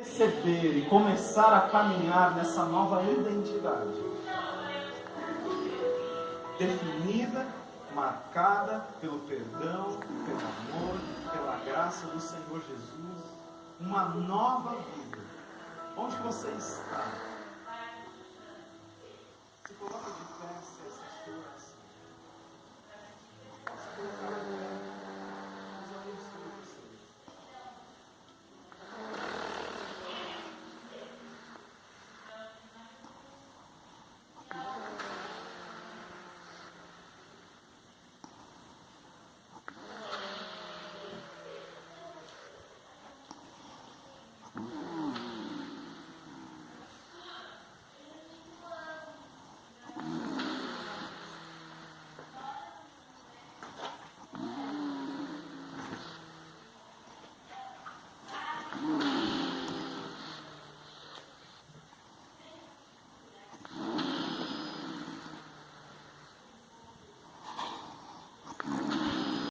receber e começar a caminhar nessa nova identidade, definida, marcada pelo perdão, pelo amor, pela graça do Senhor Jesus, uma nova vida. Onde você está?